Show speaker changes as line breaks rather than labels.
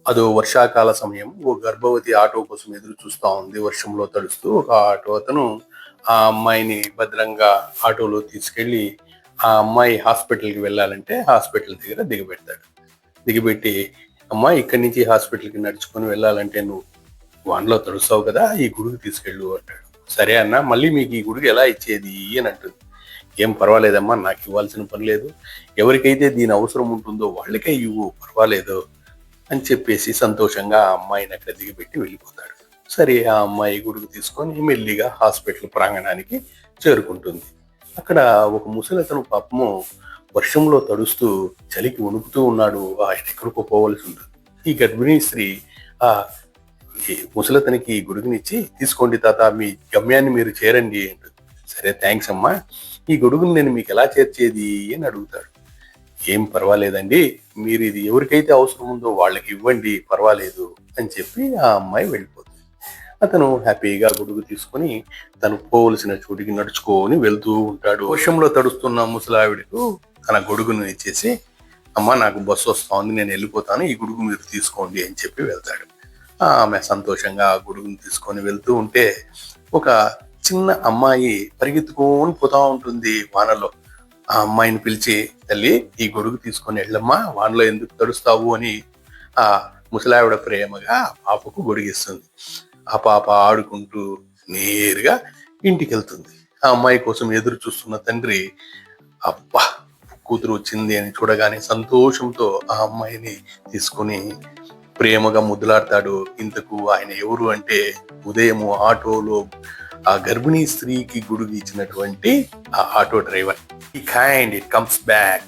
అదో వర్షాకాల సమయం. ఓ గర్భవతి ఆటో కోసం ఎదురు చూస్తా ఉంది. వర్షంలో తడుస్తూ ఒక ఆటో అతను ఆ అమ్మాయిని భద్రంగా ఆటోలో తీసుకెళ్ళి ఆ అమ్మాయి హాస్పిటల్‌కి వెళ్ళాలంటే హాస్పిటల్ దగ్గర దిగబెడతాడు. దిగబెట్టి, "అమ్మా ఇక్కడి నుంచి హాస్పిటల్‌కి నడుచుకొని వెళ్ళాలంటే నువ్వు వానలో తడుస్తావు కదా! ఈ గొడుగు తీసుకెళ్ళు" అంటాడు. "సరే అన్న, మళ్ళీ మీకు ఈ గొడుగు ఎలా ఇచ్చేది" అని అంటుంది. "ఏం పర్వాలేదమ్మా, నాకు ఇవ్వాల్సిన పని లేదు. ఎవరికైతే దీని అవసరం ఉంటుందో వాళ్ళకే ఇవ్వు, పర్వాలేదు" అని చెప్పేసి సంతోషంగా ఆ అమ్మాయిని అక్కడ దిగబెట్టి వెళ్ళిపోతాడు. సరే, ఆ అమ్మాయి గొడుగు తీసుకొని మెల్లిగా హాస్పిటల్ ప్రాంగణానికి చేరుకుంటుంది. అక్కడ ఒక ముసలతను పాపము వర్షంలో తడుస్తూ చలికి వణుకుతూ ఉన్నాడు. ఆయన ఎక్కడికో పోవలసి ఉంటుంది. ఈ గర్భిణీ స్త్రీ ఆ ఈ ముసలతనికి ఈ గొడుగునిచ్చి, "తీసుకోండి తాత, మీ గమ్యాన్ని మీరు చేరండి" అంటుంది. "సరే, థ్యాంక్స్ అమ్మా. ఈ గొడుగుని నేను మీకు ఎలా చేర్చేది" అని అడుగుతాడు. "ఏం పర్వాలేదండి, మీరు ఇది ఎవరికైతే అవసరం ఉందో వాళ్ళకి ఇవ్వండి, పర్వాలేదు" అని చెప్పి ఆ అమ్మాయి వెళ్ళిపోతుంది. అతను హ్యాపీగా గొడుగు తీసుకొని తను పోవలసిన చోటికి నడుచుకొని వెళ్తూ ఉంటాడు. వర్షంలో తడుస్తున్న ముసలావిడకు తన గొడుగును ఇచ్చేసి, "అమ్మ, నాకు బస్సు వస్తా ఉంది, నేను వెళ్ళిపోతాను, ఈ గొడుగు మీరు తీసుకోండి" అని చెప్పి వెళ్తాడు. ఆమె సంతోషంగా ఆ గొడుగును తీసుకొని వెళ్తూ ఉంటే ఒక చిన్న అమ్మాయి పరిగెత్తుకొని పోతా ఉంటుంది వానలో. ఆ అమ్మాయిని పిలిచి, "తల్లి, ఈ గొడుగు తీసుకొని వెళ్ళమ్మా, వానలో ఎందుకు తడుస్తావు" అని ఆ ముసలావిడ ప్రేమగా ఆ పాపకు గొడుగిస్తుంది. ఆ పాప ఆడుకుంటూ నేరుగా ఇంటికి వెళ్తుంది. ఆ అమ్మాయి కోసం ఎదురు చూస్తున్న తండ్రి, అబ్బా, కూతురు వచ్చింది అని చూడగానే సంతోషంతో ఆ అమ్మాయిని తీసుకొని ప్రేమగా ముద్దులాడతాడు. ఇంతకు ఆయన ఎవరు అంటే, ఉదయము ఆటోలో ఆ గర్భిణీ స్త్రీకి గొడుగు ఇచ్చినటువంటి ఆ ఆటో డ్రైవర్. ఈ కైండ్ ఇట్ కమ్స్ బ్యాక్.